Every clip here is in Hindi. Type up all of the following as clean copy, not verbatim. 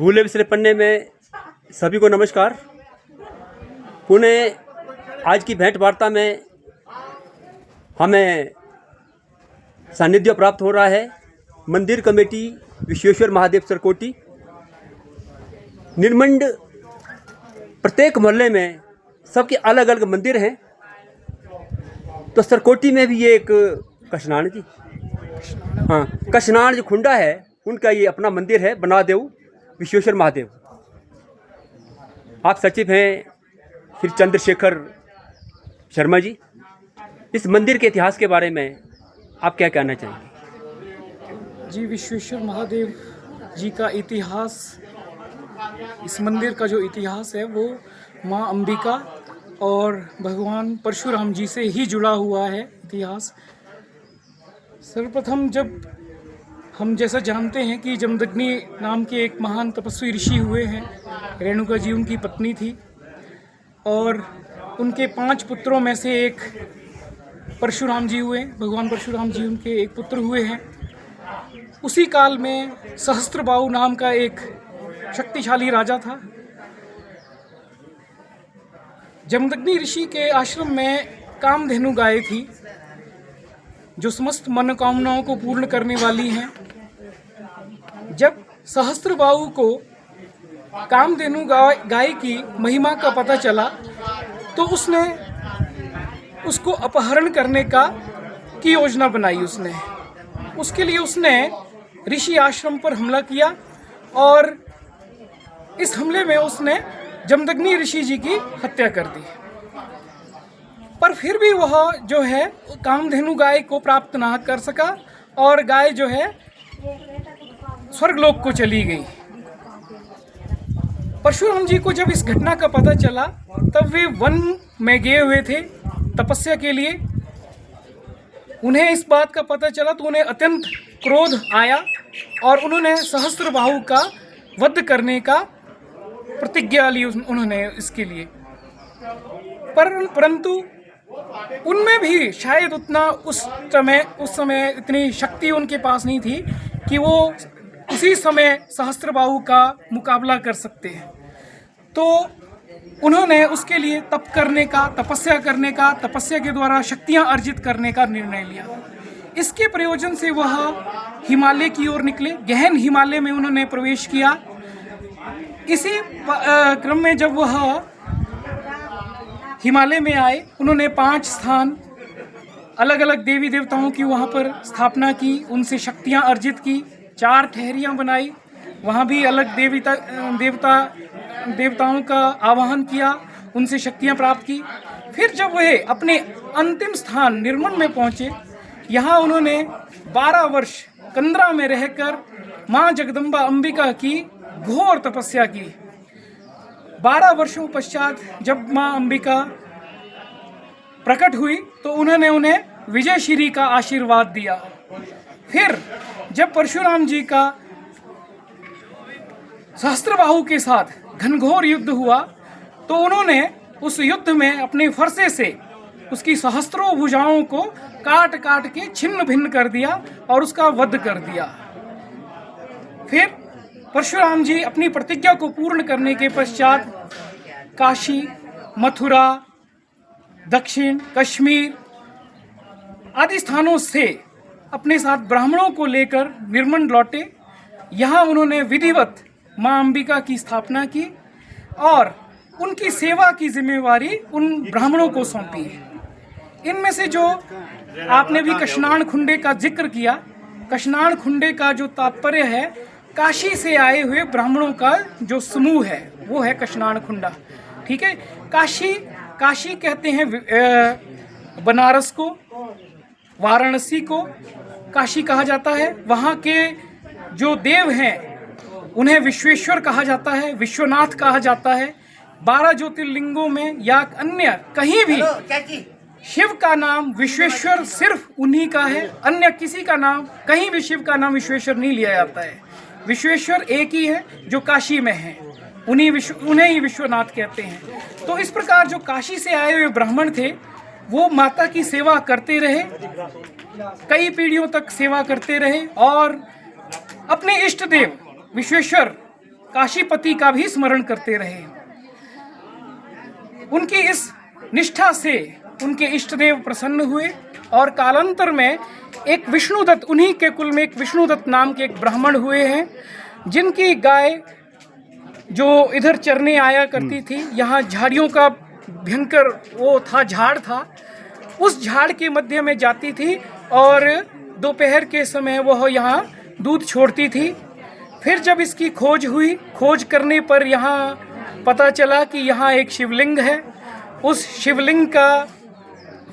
भूले बिसरे पन्ने में सभी को नमस्कार। पुनः आज की भेंट वार्ता में हमें सानिध्य प्राप्त हो रहा है मंदिर कमेटी विश्वेश्वर महादेव सरकोटी। निर्मंड प्रत्येक मोहल्ले में सबके अलग अलग मंदिर हैं, तो सरकोटी में भी ये एक कशनान जी, हाँ कशनान जो खुंडा है उनका ये अपना मंदिर है, बनादेव विश्वेश्वर महादेव। आप सचिव हैं श्री चंद्रशेखर शर्मा जी। इस मंदिर के इतिहास के बारे में आप क्या कहना चाहेंगे? जी, विश्वेश्वर महादेव जी का इतिहास, इस मंदिर का जो इतिहास है वो माँ अंबिका और भगवान परशुराम जी से ही जुड़ा हुआ है इतिहास। सर्वप्रथम जब हम जैसा जानते हैं कि जमदग्नि नाम के एक महान तपस्वी ऋषि हुए हैं, रेणुका जी उनकी पत्नी थी और उनके 5 पुत्रों में से एक परशुराम जी हुए, भगवान परशुराम जी उनके एक पुत्र हुए हैं। उसी काल में सहस्त्रबाहु नाम का एक शक्तिशाली राजा था। जमदग्नि ऋषि के आश्रम में कामधेनु गाय थी जो समस्त मनोकामनाओं को पूर्ण करने वाली हैं। जब सहस्त्रबाहु को कामधेनु गाय की महिमा का पता चला तो उसने उसको अपहरण करने की योजना बनाई। उसके लिए उसने ऋषि आश्रम पर हमला किया और इस हमले में उसने जमदग्नि ऋषि जी की हत्या कर दी। पर फिर भी वह जो है कामधेनु गाय को प्राप्त ना कर सका और गाय जो है स्वर्गलोक को चली गई। परशुराम जी को जब इस घटना का पता चला तब वे वन में गए हुए थे तपस्या के लिए। उन्हें इस बात का पता चला तो उन्हें अत्यंत क्रोध आया और उन्होंने सहस्त्रबाहु का वध करने का प्रतिज्ञा ली उन्होंने इसके लिए। परंतु उनमें भी शायद उतना उस समय इतनी शक्ति उनके पास नहीं थी कि वो उसी समय सहस्त्रबाहु का मुकाबला कर सकते हैं। तो उन्होंने उसके लिए तपस्या करने का, तपस्या के द्वारा शक्तियां अर्जित करने का निर्णय लिया। इसके प्रयोजन से वह हिमालय की ओर निकले, गहन हिमालय में उन्होंने प्रवेश किया। इसी क्रम में जब वह हिमालय में आए, उन्होंने 5 स्थान अलग अलग देवी देवताओं की वहाँ पर स्थापना की, उनसे शक्तियाँ अर्जित की। 4 ठहरियाँ बनाई, वहाँ भी अलग देवताओं का आवाहन किया, उनसे शक्तियाँ प्राप्त की। फिर जब वह अपने अंतिम स्थान निर्मल में पहुँचे, यहाँ उन्होंने 12 वर्ष कंदरा में रहकर माँ जगदम्बा अंबिका की घोर तपस्या की। 12 वर्षों पश्चात जब माँ अंबिका प्रकट हुई तो उन्होंने उन्हें विजयश्री का आशीर्वाद दिया। फिर जब परशुराम जी का सहस्त्रबाहु के साथ घनघोर युद्ध हुआ तो उन्होंने उस युद्ध में अपने फरसे से उसकी सहस्त्रों भुजाओं को काट काट के छिन्न भिन्न कर दिया और उसका वध कर दिया। फिर परशुराम जी अपनी प्रतिज्ञा को पूर्ण करने के पश्चात काशी, मथुरा, दक्षिण कश्मीर आदि स्थानों से अपने साथ ब्राह्मणों को लेकर निर्मंड लौटे। यहाँ उन्होंने विधिवत माँ अंबिका की स्थापना की और उनकी सेवा की जिम्मेवारी उन ब्राह्मणों को सौंपी। इनमें से जो आपने भी कशनान खुंडे का जिक्र किया, कशनान खुंडे का जो तात्पर्य है काशी से आए हुए ब्राह्मणों का जो समूह है वो है कशनान खुंडा। ठीक है, काशी कहते हैं बनारस को, वाराणसी को काशी कहा जाता है। वहाँ के जो देव हैं उन्हें विश्वेश्वर कहा जाता है, विश्वनाथ कहा जाता है। 12 ज्योतिर्लिंगों में या अन्य कहीं भी शिव का नाम विश्वेश्वर सिर्फ उन्हीं का है, अन्य किसी का नाम, कहीं भी शिव का नाम विश्वेश्वर नहीं लिया जाता है। विश्वेश्वर एक ही है जो काशी में है, उन्हें ही विश्वनाथ कहते हैं। तो इस प्रकार जो काशी से आए हुए ब्राह्मण थे वो माता की सेवा करते रहे, कई पीढ़ियों तक सेवा करते रहे और अपने इष्ट देव विश्वेश्वर काशीपति का भी स्मरण करते रहे। उनकी इस निष्ठा से उनके इष्ट देव प्रसन्न हुए और कालांतर में एक विष्णुदत्त, उन्हीं के कुल में एक विष्णुदत्त नाम के एक ब्राह्मण हुए हैं, जिनकी गाय जो इधर चरने आया करती थी, यहाँ झाड़ियों का भयंकर वो था, झाड़ था, उस झाड़ के मध्य में जाती थी और दोपहर के समय वह यहाँ दूध छोड़ती थी। फिर जब इसकी खोज हुई, खोज करने पर यहाँ पता चला कि यहाँ एक शिवलिंग है। उस शिवलिंग का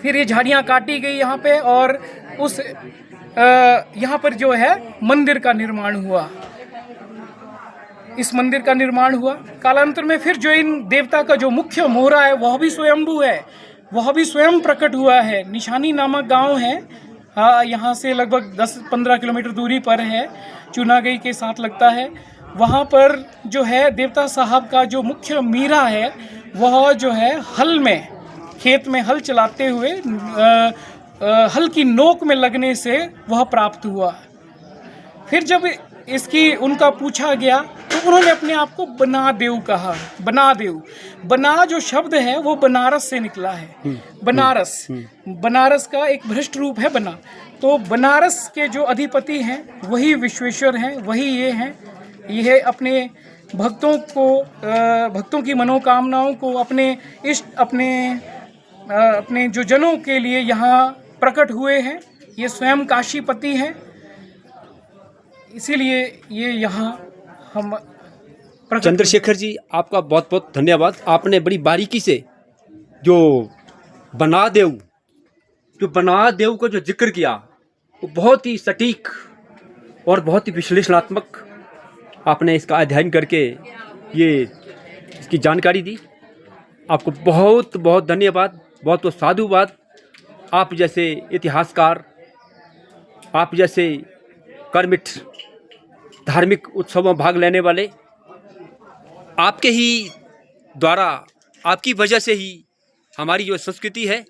फिर ये झाड़ियाँ काटी गई यहाँ पे और उस यहाँ पर जो है मंदिर का निर्माण हुआ। इस मंदिर का निर्माण हुआ। कालांतर में फिर जो इन देवता का जो मुख्य मोहरा है वह भी स्वयंभू है, वह भी स्वयं प्रकट हुआ है। निशानी नामक गांव है, हाँ, यहाँ से लगभग 10-15 किलोमीटर दूरी पर है, चुनागई के साथ लगता है। वहाँ पर जो है देवता साहब का जो मुख्य मीरा है वह जो है हल में, खेत में हल चलाते हुए हल की नोक में लगने से वह प्राप्त हुआ। फिर जब इसकी उनका पूछा गया तो उन्होंने अपने आप को बनादेव कहा। बनादेव, बना जो शब्द है वो बनारस से निकला है। बनारस, बनारस का एक भ्रष्ट रूप है बना। तो बनारस के जो अधिपति हैं वही विश्वेश्वर हैं, वही ये हैं। यह अपने भक्तों को, भक्तों की मनोकामनाओं को, अपने इष्ट, अपने जो जनों के लिए यहाँ प्रकट हुए हैं। ये स्वयं काशीपति हैं, इसीलिए ये यहाँ हम चंद्रशेखर जी, आपका बहुत बहुत धन्यवाद। आपने बड़ी बारीकी से जो बनादेव का जो जिक्र किया वो बहुत ही सटीक और बहुत ही विश्लेषणात्मक आपने इसका अध्ययन करके ये इसकी जानकारी दी। आपको बहुत बहुत धन्यवाद, बहुत बहुत साधुवाद। आप जैसे इतिहासकार, आप जैसे कर्मिठ धार्मिक उत्सवों में भाग लेने वाले, आपके ही द्वारा, आपकी वजह से ही हमारी जो संस्कृति है,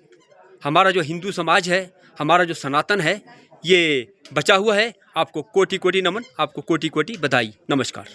हमारा जो हिंदू समाज है, हमारा जो सनातन है, ये बचा हुआ है। आपको कोटि कोटि नमन, आपको कोटि कोटि बधाई, नमस्कार।